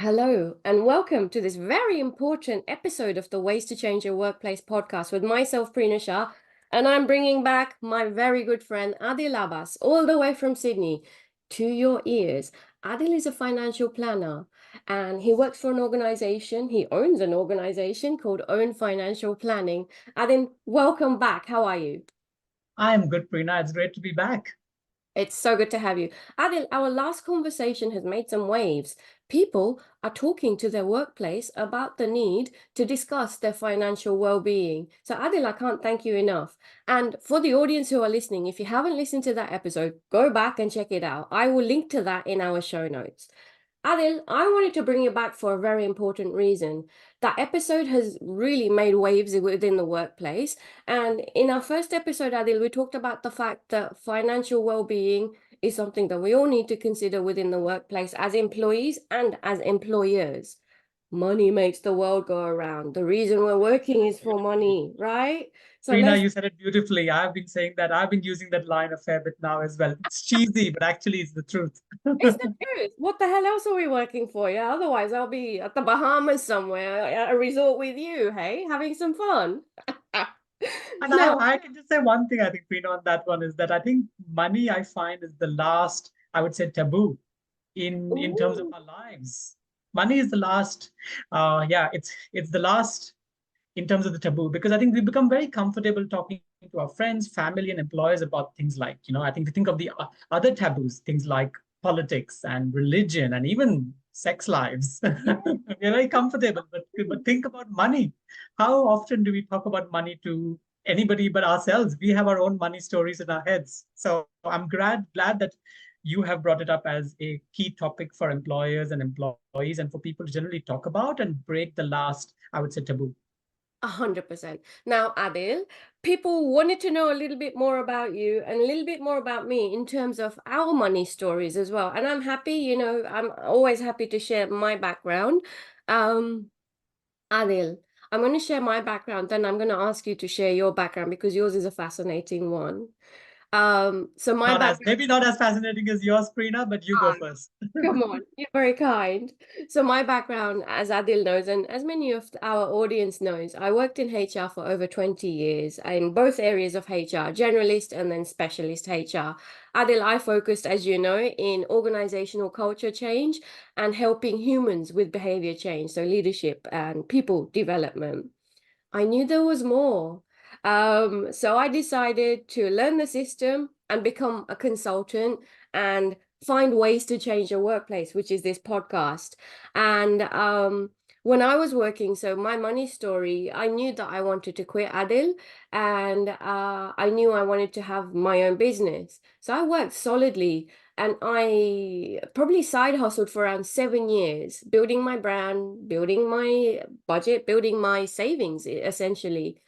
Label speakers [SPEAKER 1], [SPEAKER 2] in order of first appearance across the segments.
[SPEAKER 1] Hello, and welcome to this very important episode of the Ways to Change Your Workplace podcast with myself, Prina Shah, and I'm bringing back my very good friend Aadil Abbas, all the way from Sydney, to your ears. Aadil is a financial planner, and he works for an organization. He owns an organization called Own Financial Planning. Aadil, welcome back. How are you?
[SPEAKER 2] I'm good, Prina. It's great to be back.
[SPEAKER 1] It's so good to have you. Adil, our last conversation has made some waves. People are talking to their workplace about the need to discuss their financial well-being. So Adil, I can't thank you enough. And for the audience who are listening, if you haven't listened to that episode, go back and check it out. I will link to that in our show notes. Adil, I wanted to bring you back for a very important reason. That episode has really made waves within the workplace. And in our first episode, Adil, we talked about the fact that financial well-being is something that we all need to consider within the workplace as employees and as employers. Money makes the world go around. The reason we're working is for money, right? So
[SPEAKER 2] Prina,
[SPEAKER 1] let's
[SPEAKER 2] you said it beautifully. I've been saying that. I've been using that line a fair bit now as well. It's cheesy, but actually it's the truth.
[SPEAKER 1] It's the truth. What the hell else are we working for? Yeah, otherwise I'll be at the Bahamas somewhere at a resort with you, hey, having some fun.
[SPEAKER 2] And I,
[SPEAKER 1] Now,
[SPEAKER 2] I can just say one thing, I think, Prina, on that one is that I think money, I find, is the last, I would say, taboo in terms of
[SPEAKER 1] ooh,
[SPEAKER 2] our lives. Money is the last, it's the last in terms of the taboo, because I think we become very comfortable talking to our friends, family, and employers about things like, I think we think of the other taboos, things like politics and religion and even sex lives.
[SPEAKER 1] yeah.
[SPEAKER 2] We're very comfortable, but think about money. How often do we talk about money to anybody but ourselves? We have our own money stories in our heads. So I'm glad that you have brought it up as a key topic for employers and employees and for people to generally talk about and break the last, I would say, taboo.
[SPEAKER 1] 100%. Now, Adil, people wanted to know a little bit more about you and a little bit more about me in terms of our money stories as well. And I'm happy, I'm always happy to share my background. Um, Adil, I'm going to share my background, then I'm going to ask you to share your background because yours is a fascinating one. So my
[SPEAKER 2] Not as
[SPEAKER 1] background.
[SPEAKER 2] maybe not as fascinating as yours, Prina, but you go first.
[SPEAKER 1] Come on, you're very kind. So my background, as Adil knows, and as many of our audience knows, I worked in HR for over 20 years in both areas of HR, generalist and then specialist HR. Adil, I focused, as you know, in organizational culture change and helping humans with behavior change, so leadership and people development. I knew there was more. So I decided to learn the system and become a consultant and find ways to change your workplace, which is this podcast. And when I was working, so my money story, I knew that I wanted to quit Adil and I knew I wanted to have my own business. So I worked solidly and I probably side hustled for around 7 years, building my brand, building my budget, building my savings, essentially.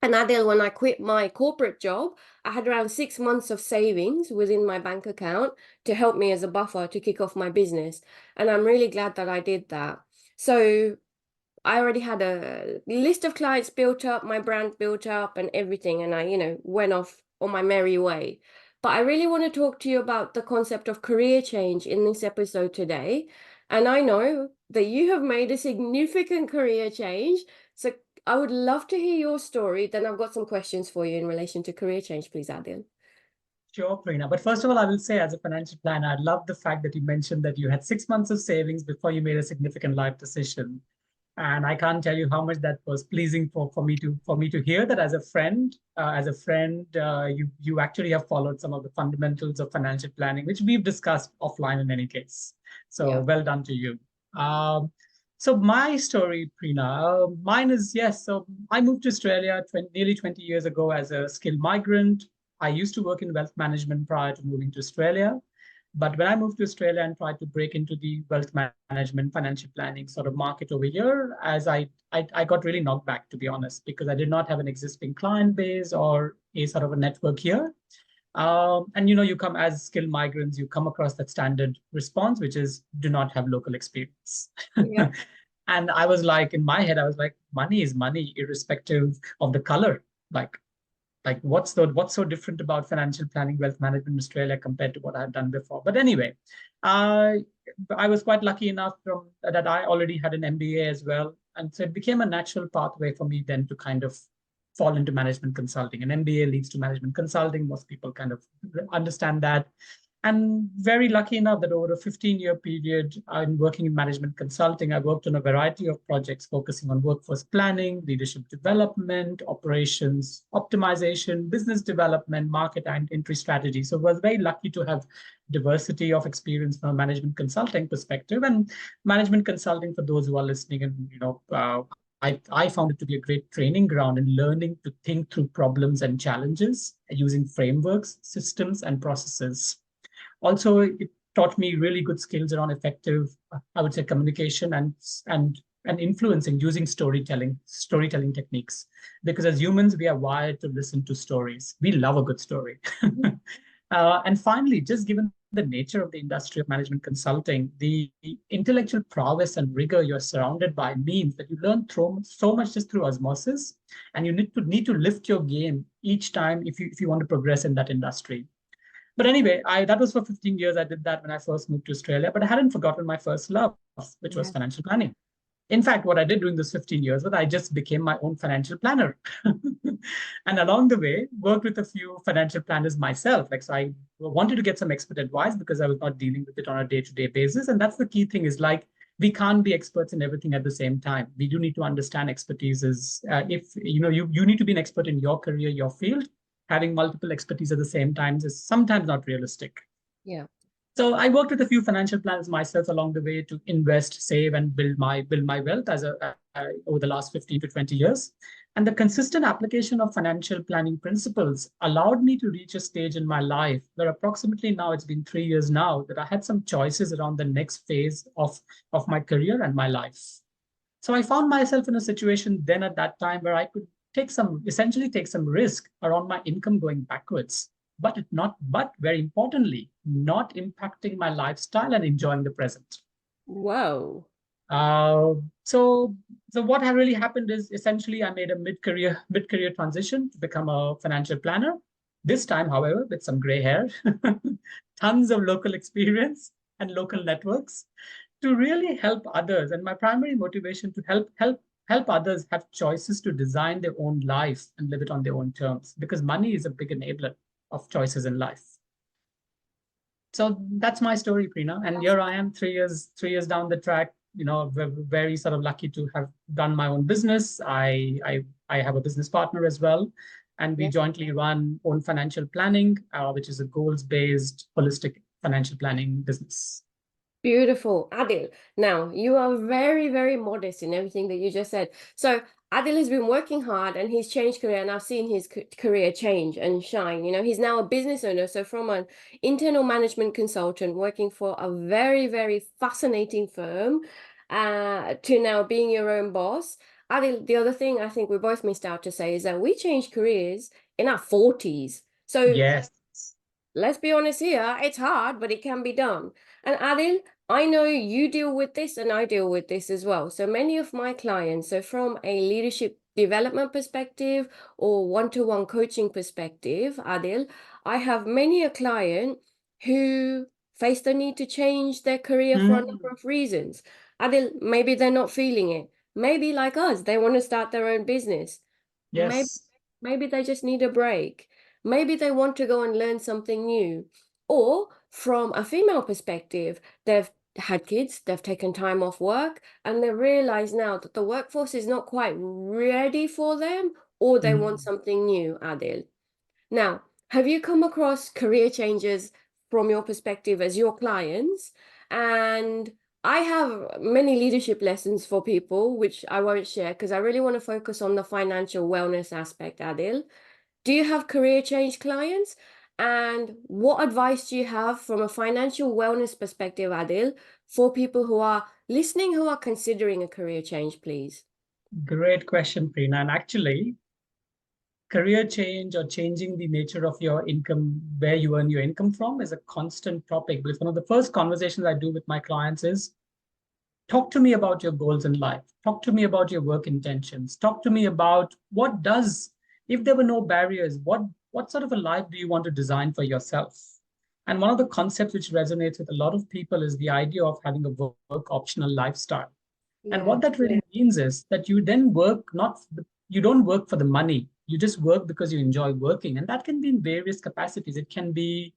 [SPEAKER 1] And Adil, when I quit my corporate job, I had around 6 months of savings within my bank account to help me as a buffer to kick off my business. And I'm really glad that I did that. So I already had a list of clients built up, my brand built up and everything. And I, went off on my merry way. But I really want to talk to you about the concept of career change in this episode today. And I know that you have made a significant career change. So I would love to hear your story. Then I've got some questions for you in relation to career change, please, Adil.
[SPEAKER 2] Sure, Prina. But first of all, I will say, as a financial planner, I love the fact that you mentioned that you had 6 months of savings before you made a significant life decision. And I can't tell you how much that was pleasing for me to hear that as a friend. You actually have followed some of the fundamentals of financial planning, which we've discussed offline in any case. So
[SPEAKER 1] Yeah.
[SPEAKER 2] well done to you. So my story, Prina, mine is yes. So I moved to Australia nearly 20 years ago as a skilled migrant. I used to work in wealth management prior to moving to Australia. But when I moved to Australia and tried to break into the wealth management, financial planning sort of market over here, I got really knocked back, to be honest, because I did not have an existing client base or a sort of a network here. And you come as skilled migrants, you come across that standard response, which is do not have local experience.
[SPEAKER 1] Yeah.
[SPEAKER 2] And I was like, money is money, irrespective of the color. Like like what's so different about financial planning, wealth management in Australia compared to what I had done before. But anyway, I was quite lucky enough that I already had an MBA as well. And so it became a natural pathway for me then to kind of fall into management consulting. An MBA leads to management consulting. Most people kind of understand that. And very lucky enough that over a 15-year period, I'm working in management consulting. I worked on a variety of projects focusing on workforce planning, leadership development, operations, optimization, business development, market and entry strategy. So I was very lucky to have diversity of experience from a management consulting perspective. And management consulting, for those who are listening, and I found it to be a great training ground in learning to think through problems and challenges using frameworks, systems, and processes. Also, it taught me really good skills around effective, I would say, communication and influencing using storytelling techniques. Because as humans, we are wired to listen to stories. We love a good story. And finally, just given the nature of the industry of management consulting, the intellectual prowess and rigor you're surrounded by means that you learn so much just through osmosis, and you need to lift your game each time if you want to progress in that industry. But anyway, that was for 15 years. I did that when I first moved to Australia, but I hadn't forgotten my first love, which was financial planning. In fact, what I did during those 15 years was I just became my own financial planner. And along the way, worked with a few financial planners myself. So I wanted to get some expert advice because I was not dealing with it on a day-to-day basis. And that's the key thing is we can't be experts in everything at the same time. We do need to understand expertise if you need to be an expert in your career, your field. Having multiple expertise at the same time is sometimes not realistic.
[SPEAKER 1] Yeah.
[SPEAKER 2] So I worked with a few financial planners myself along the way to invest, save, and build my wealth over the last 15 to 20 years. And the consistent application of financial planning principles allowed me to reach a stage in my life where approximately now, it's been 3 years now, that I had some choices around the next phase of my career and my life. So I found myself in a situation then at that time where I could essentially take some risk around my income going backwards, but very importantly, not impacting my lifestyle and enjoying the present.
[SPEAKER 1] Whoa.
[SPEAKER 2] So what had really happened is essentially I made a mid-career transition to become a financial planner. This time, however, with some gray hair, tons of local experience and local networks to really help others. And my primary motivation to help others have choices to design their own life and live it on their own terms, because money is a big enabler of choices in life. So that's my story, Prina. And here I am 3 years down the track, very sort of lucky to have done my own business. I have a business partner as well, and we jointly run Own Financial Planning, which is a goals-based holistic financial planning business.
[SPEAKER 1] Beautiful. Aadil, now you are very, very modest in everything that you just said. So Aadil has been working hard and he's changed career, and I've seen his career change and shine. He's now a business owner. So from an internal management consultant working for a very, very fascinating firm to now being your own boss. Aadil, the other thing I think we both missed out to say is that we changed careers in our 40s. So
[SPEAKER 2] yes,
[SPEAKER 1] let's be honest here, it's hard, but it can be done. And Aadil, I know you deal with this and I deal with this as well. So many of my clients, so from a leadership development perspective or one-to-one coaching perspective, Aadil, I have many a client who face the need to change their career for a number of reasons. Aadil, maybe they're not feeling it. Maybe like us, they want to start their own business.
[SPEAKER 2] yes.
[SPEAKER 1] Maybe they just need a break. Maybe they want to go and learn something new. Or from a female perspective, they've had kids, they've taken time off work, and they realize now that the workforce is not quite ready for them, or they want something new, Aadil. Now, have you come across career changes from your perspective as your clients? And I have many leadership lessons for people, which I won't share because I really want to focus on the financial wellness aspect, Aadil. Do you have career change clients? And what advice do you have from a financial wellness perspective, Aadil, for people who are listening, who are considering a career change, please?
[SPEAKER 2] Great question, Prina. And actually, career change or changing the nature of your income, where you earn your income from, is a constant topic. Because one of the first conversations I do with my clients is, talk to me about your goals in life. Talk to me about your work intentions. Talk to me about what does If there were no barriers, what sort of a life do you want to design for yourself? And one of the concepts which resonates with a lot of people is the idea of having a work optional lifestyle. And
[SPEAKER 1] Yeah.
[SPEAKER 2] what that really means is that you then work not you don't work for the money. You just work because you enjoy working, and that can be in various capacities. It can be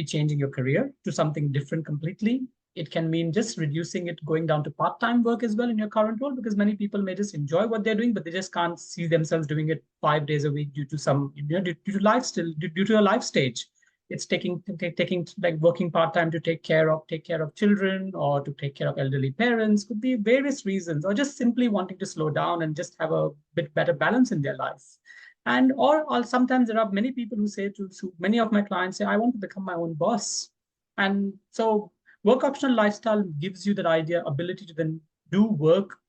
[SPEAKER 2] changing your career to something different completely. It can mean just reducing it, going down to part-time work as well in your current role, because many people may just enjoy what they're doing, but they just can't see themselves doing it 5 days a week due to due to lifestyle, due to a life stage. It's taking like working part-time to take care of children, or to take care of elderly parents. Could be various reasons, or just simply wanting to slow down and just have a bit better balance in their life. And or sometimes there are many people who say to many of my clients say, I want to become my own boss. And so work optional lifestyle gives you that idea, ability to then do work,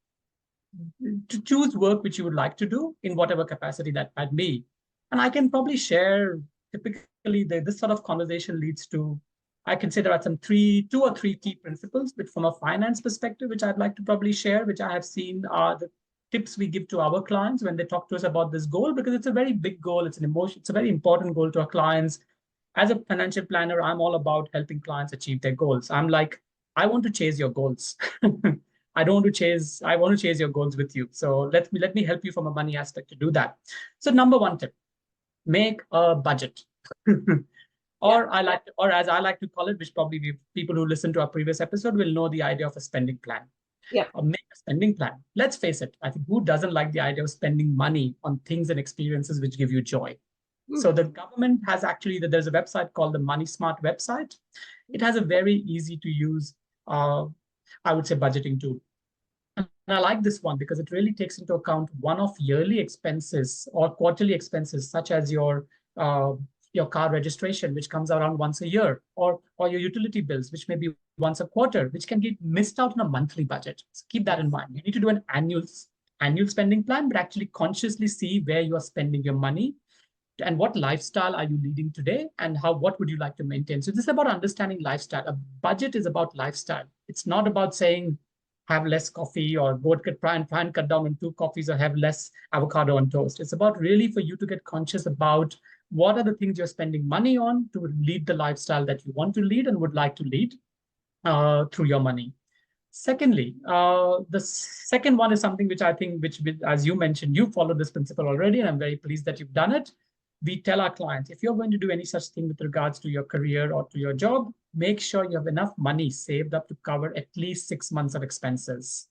[SPEAKER 2] to choose work which you would like to do in whatever capacity that might be. And I can probably share, typically this sort of conversation leads to, I can say there are two or three key principles, but from a finance perspective, which I'd like to probably share, which I have seen are the tips we give to our clients when they talk to us about this goal, because it's a very big goal. It's an emotion. It's a very important goal to our clients. As a financial planner, I'm all about helping clients achieve their goals. I'm like, I want to chase your goals. I want to chase your goals with you. So let me help you from a money aspect to do that. So number one tip, make a budget.
[SPEAKER 1] Yeah.
[SPEAKER 2] Or as I like to call it, which probably people who listen to our previous episode will know the idea of a spending plan.
[SPEAKER 1] Yeah.
[SPEAKER 2] Or make a spending plan. Let's face it, I think who doesn't like the idea of spending money on things and experiences which give you joy? So the government has actually, there's a website called the Money Smart website. It has a very easy to use, I would say, budgeting tool. And I like this one because it really takes into account one-off yearly expenses or quarterly expenses, such as your car registration, which comes around once a year, or your utility bills, which may be once a quarter, which can get missed out on a monthly budget. So keep that in mind. You need to do an annual spending plan, but actually consciously see where you are spending your money and what lifestyle are you leading today, and what would you like to maintain. So this is about understanding lifestyle. A budget is about lifestyle. It's not about saying have less coffee or try and cut down on 2 coffees or have less avocado on toast. It's about really for you to get conscious about what are the things you're spending money on to lead the lifestyle that you want to lead and would like to lead through your money. Secondly, the second one is something which I think, as you mentioned, you follow this principle already, and I'm very pleased that you've done it. We tell our clients, if you're going to do any such thing with regards to your career or to your job, make sure you have enough money saved up to cover at least 6 months of expenses.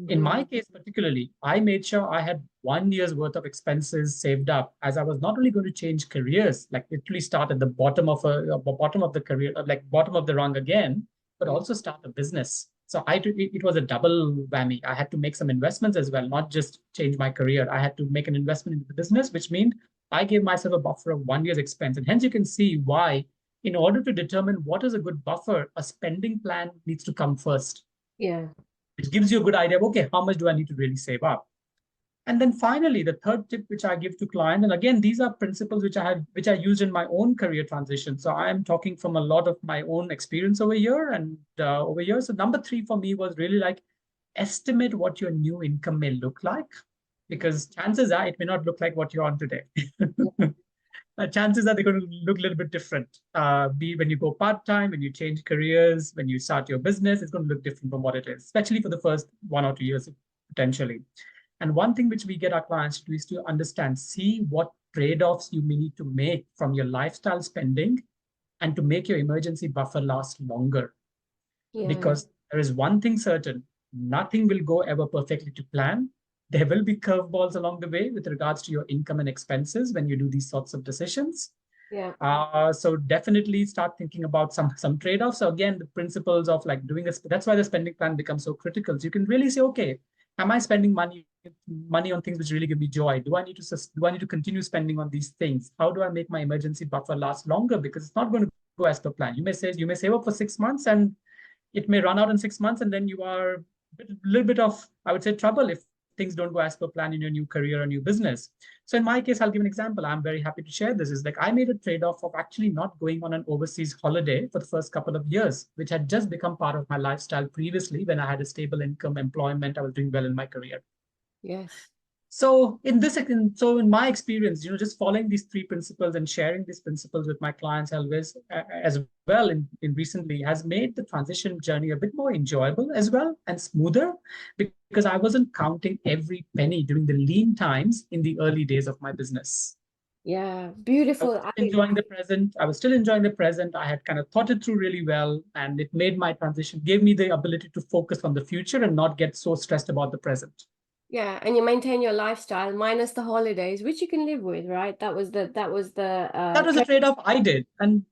[SPEAKER 2] In my case, particularly, I made sure I had 1 year's worth of expenses saved up, as I was not only going to change careers, like literally start at the bottom of the career, like bottom of the rung again, but also start a business. So it was a double whammy. I had to make some investments as well, not just change my career. I had to make an investment into the business, which means I gave myself a buffer of 1 year's expense. And hence you can see why, in order to determine what is a good buffer, a spending plan needs to come first.
[SPEAKER 1] Yeah.
[SPEAKER 2] Which gives you a good idea of, okay, how much do I need to really save up? And then finally, the third tip which I give to clients, and again, these are principles which I used in my own career transition. So I am talking from a lot of my own experience over here and over here. So number 3 for me was really like, estimate what your new income may look like, because chances are it may not look like what you're on today. Chances are they're going to look a little bit different. Be when you go part-time, when you change careers, when you start your business, it's going to look different from what it is, especially for the first 1 or 2 years, potentially. And one thing which we get our clients to do is to understand, see what trade-offs you may need to make from your lifestyle spending and to make your emergency buffer last longer.
[SPEAKER 1] Yeah.
[SPEAKER 2] Because there is one thing certain, nothing will go ever perfectly to plan. There will be curveballs along the way with regards to your income and expenses when you do these sorts of decisions.
[SPEAKER 1] Yeah.
[SPEAKER 2] So definitely start thinking about some trade-offs. So again, the principles of like doing this, that's why the spending plan becomes so critical. So you can really say, okay, am I spending money on things which really give me joy? Do I need to continue spending on these things? How do I make my emergency buffer last longer? Because it's not going to go as per plan. You may save up for 6 months and it may run out in 6 months, and then you are a little bit of, I would say, trouble if things don't go as per plan in your new career or new business. So in my case, I'll give an example. I'm very happy to share this. Is like I made a trade-off of actually not going on an overseas holiday for the first couple of years, which had just become part of my lifestyle previously when I had a stable income, employment, I was doing well in my career.
[SPEAKER 1] Yes.
[SPEAKER 2] So in my experience, just following these three principles and sharing these principles with my clients always as well in recently has made the transition journey a bit more enjoyable as well and smoother because I wasn't counting every penny during the lean times in the early days of my business.
[SPEAKER 1] Yeah,
[SPEAKER 2] I was
[SPEAKER 1] beautiful.
[SPEAKER 2] still enjoying the present. I was still enjoying the present. I had kind of thought it through really well, and it made my transition, gave me the ability to focus on the future and not get so stressed about the present.
[SPEAKER 1] Yeah, and you maintain your lifestyle minus the holidays, which you can live with, right?
[SPEAKER 2] That was a trade-off I did. And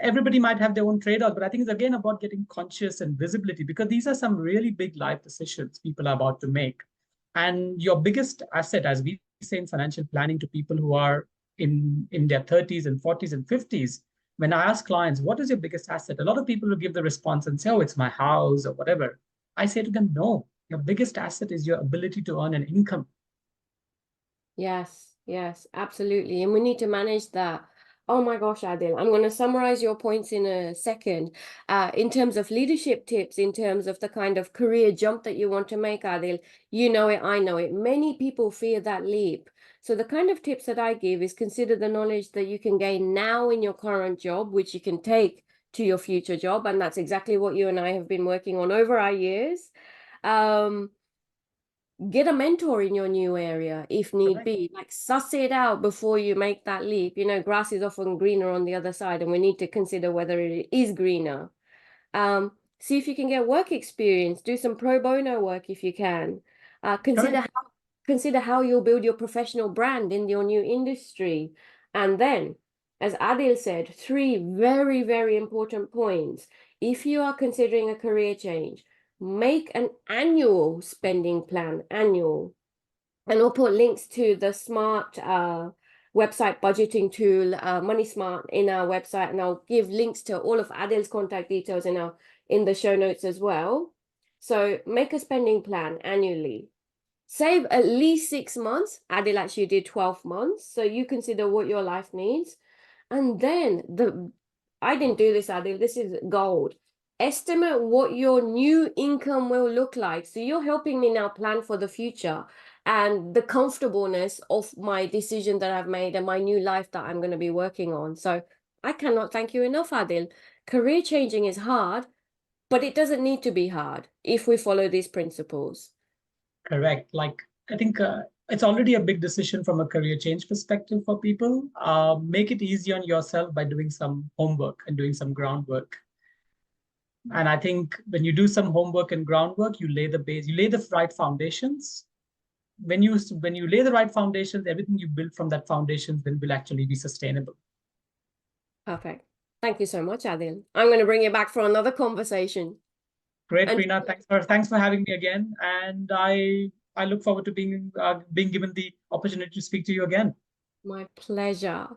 [SPEAKER 2] everybody might have their own trade-off, but I think it's again about getting conscious and visibility because these are some really big life decisions people are about to make. And your biggest asset, as we say in financial planning to people who are in their 30s and 40s and 50s, when I ask clients, what is your biggest asset? A lot of people will give the response and say, oh, it's my house or whatever. I say to them, no, your biggest asset is your ability to earn an income.
[SPEAKER 1] Yes, yes, absolutely. And we need to manage that. Oh my gosh, Adil, I'm going to summarize your points in a second. In terms of leadership tips, in terms of the kind of career jump that you want to make, Adil, you know it, I know it. Many people fear that leap. So the kind of tips that I give is consider the knowledge that you can gain now in your current job, which you can take to your future job. And that's exactly what you and I have been working on over our years. Um, get a mentor in your new area if need
[SPEAKER 2] Correct.
[SPEAKER 1] be. Like suss it out before you make that leap. You know, grass is often greener on the other side, and we need to consider whether it is greener. See if you can get work experience, do some pro bono work if you can.
[SPEAKER 2] Correct.
[SPEAKER 1] Consider how you'll build your professional brand in your new industry. And then, as Adil said, three very, very important points. If you are considering a career change, make an annual spending plan, annual. And we'll put links to the smart website budgeting tool, Money Smart, in our website, and I'll give links to all of Adil's contact details in the show notes as well. So make a spending plan annually. Save at least 6 months. Adil actually did 12 months. So you consider what your life needs. And then I didn't do this, Adil. This is gold. Estimate what your new income will look like. So you're helping me now plan for the future and the comfortableness of my decision that I've made and my new life that I'm going to be working on. So I cannot thank you enough, Adil. Career changing is hard, but it doesn't need to be hard if we follow these principles.
[SPEAKER 2] Correct. Like, I think it's already a big decision from a career change perspective for people. Make it easy on yourself by doing some homework and doing some groundwork. And I think when you do some homework and groundwork, you lay the base, you lay the right foundations. When you lay the right foundations, everything you build from that foundation then will actually be sustainable.
[SPEAKER 1] Perfect. Thank you so much, Adil. I'm going to bring you back for another conversation.
[SPEAKER 2] Great,
[SPEAKER 1] And
[SPEAKER 2] Prina. Thanks for having me again. And I look forward to being given the opportunity to speak to you again.
[SPEAKER 1] my pleasure.